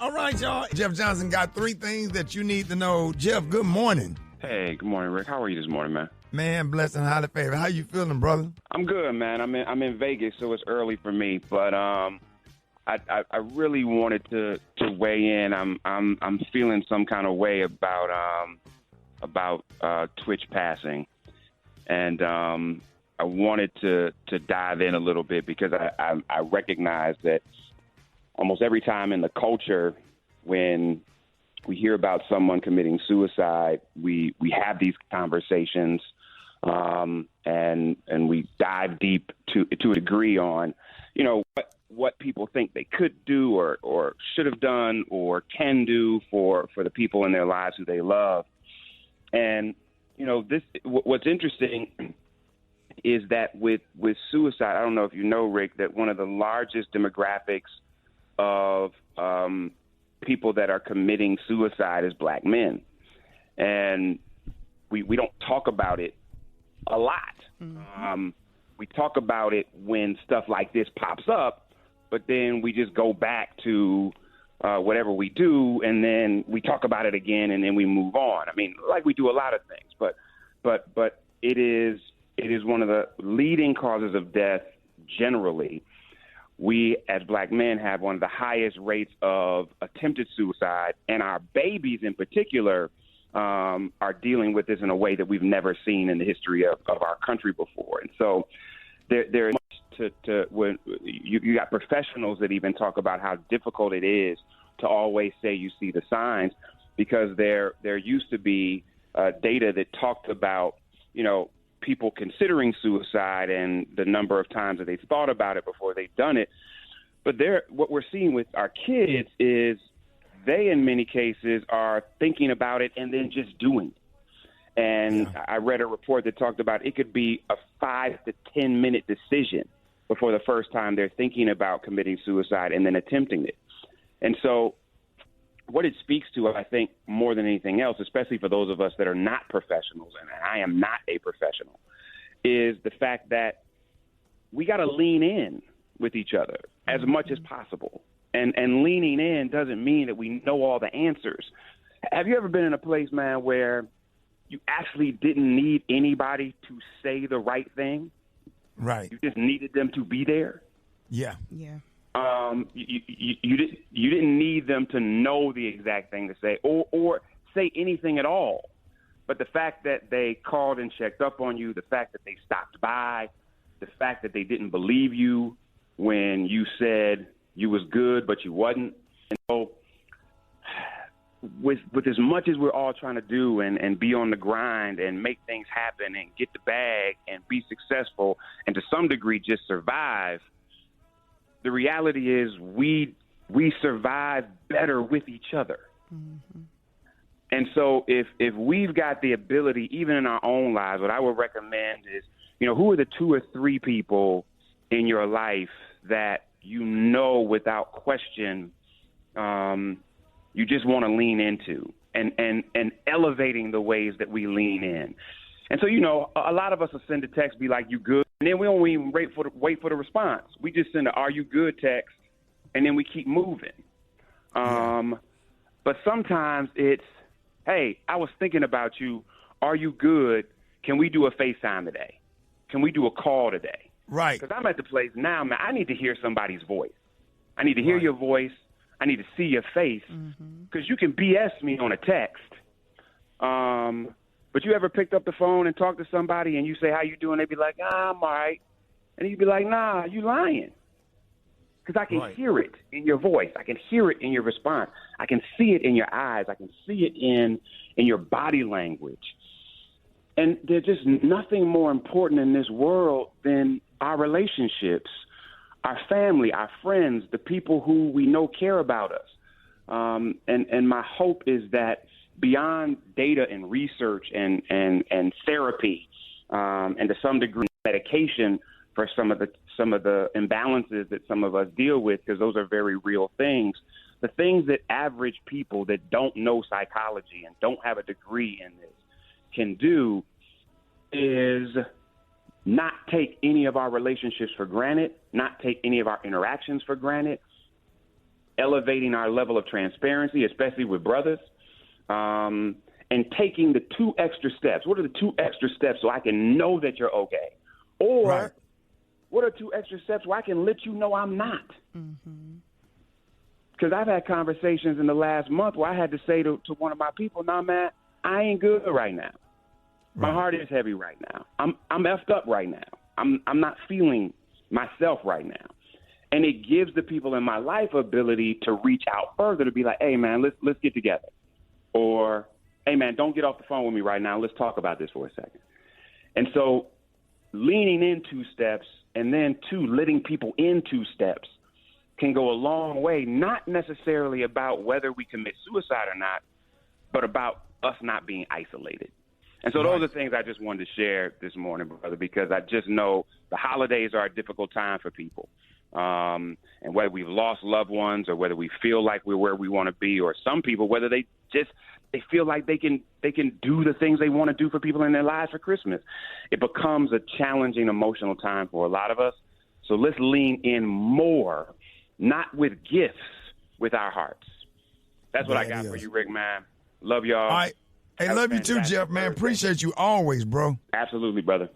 All right, y'all. Jeff Johnson got 3 things that you need to know. Jeff, good morning. Hey, good morning, Rick. How are you this morning, man? Man, blessed and highly favored. How you feeling, brother? I'm good, man. I'm in Vegas, so it's early for me. But I really wanted to weigh in. I'm feeling some kind of way about Twitch passing, and I wanted to dive in a little bit because I recognize that almost every time in the culture when we hear about someone committing suicide, we have these conversations, and we dive deep to a degree on, what people think they could do or should have done or can do for the people in their lives who they love. And, what's interesting is that with suicide, I don't know if you know, Rick, that one of the largest demographics of people that are committing suicide is black men. And we don't talk about it a lot. Mm-hmm. We talk about it when stuff like this pops up, but then we just go back to whatever we do, and then we talk about it again, and then we move on. I mean, like we do a lot of things, but it is one of the leading causes of death generally. We, as black men, have one of the highest rates of attempted suicide, and our babies in particular are dealing with this in a way that we've never seen in the history of our country before. And so there is much to when you got professionals that even talk about how difficult it is to always say you see the signs, because there used to be data that talked about, people considering suicide and the number of times that they've thought about it before they've done it. But what we're seeing with our kids is they, in many cases, are thinking about it and then just doing it. And I read a report that talked about it could be a 5 to 10 minute decision before the first time they're thinking about committing suicide and then attempting it. And so what it speaks to, I think, more than anything else, especially for those of us that are not professionals, and I am not a professional, is the fact that we got to lean in with each other as much as possible. And leaning in doesn't mean that we know all the answers. Have you ever been in a place, man, where you actually didn't need anybody to say the right thing? Right. You just needed them to be there? Yeah. Yeah. You didn't need them to know the exact thing to say or say anything at all. But the fact that they called and checked up on you, the fact that they stopped by, the fact that they didn't believe you when you said you was good but you wasn't. And so with as much as we're all trying to do and be on the grind and make things happen and get the bag and be successful and to some degree just survive, the reality is we survive better with each other. Mm-hmm. And so if we've got the ability, even in our own lives, what I would recommend is, who are the 2 or 3 people in your life that without question you just want to lean into and elevating the ways that we lean in. And so, a lot of us will send a text, be like, you good? And then we don't even wait for the response. We just send a "Are you good?" text, and then we keep moving. But sometimes it's, "Hey, I was thinking about you. Are you good? Can we do a FaceTime today? Can we do a call today?" Right. Because I'm at the place now, man, I need to hear somebody's voice. I need to hear your voice. I need to see your face. Because you can BS me on a text. But you ever picked up the phone and talked to somebody and you say, "How you doing?" They be like, "I'm all right." And you'd be like, "Nah, you lying." Because I can hear it in your voice. I can hear it in your response. I can see it in your eyes. I can see it in your body language. And there's just nothing more important in this world than our relationships, our family, our friends, the people who we know care about us. And my hope is that beyond data and research and therapy, and to some degree medication for some of the imbalances that some of us deal with, because those are very real things, the things that average people that don't know psychology and don't have a degree in this can do is not take any of our relationships for granted, not take any of our interactions for granted, elevating our level of transparency, especially with brothers, and taking the 2 extra steps. What are the 2 extra steps so I can know that you're okay? Or what are 2 extra steps where I can let you know I'm not? Because I've had conversations in the last month where I had to say to one of my people, nah, man, I ain't good right now. My heart is heavy right now. I'm effed up right now. I'm not feeling myself right now. And it gives the people in my life ability to reach out further to be like, hey, man, let's get together. Or, hey, man, don't get off the phone with me right now. Let's talk about this for a second. And so leaning in 2 steps and then 2, letting people in 2 steps can go a long way, not necessarily about whether we commit suicide or not, but about us not being isolated. And so those are things I just wanted to share this morning, brother, because I just know the holidays are a difficult time for people. And whether we've lost loved ones or whether we feel like we're where we want to be, or some people, whether they feel like they can do the things they want to do for people in their lives for Christmas, it becomes a challenging emotional time for a lot of us. So let's lean in more, not with gifts, with our hearts. That's what I got for you, Rick, man. Love y'all. All right. Hey, love you too, Jeff, man. Appreciate you always, bro. Absolutely, brother.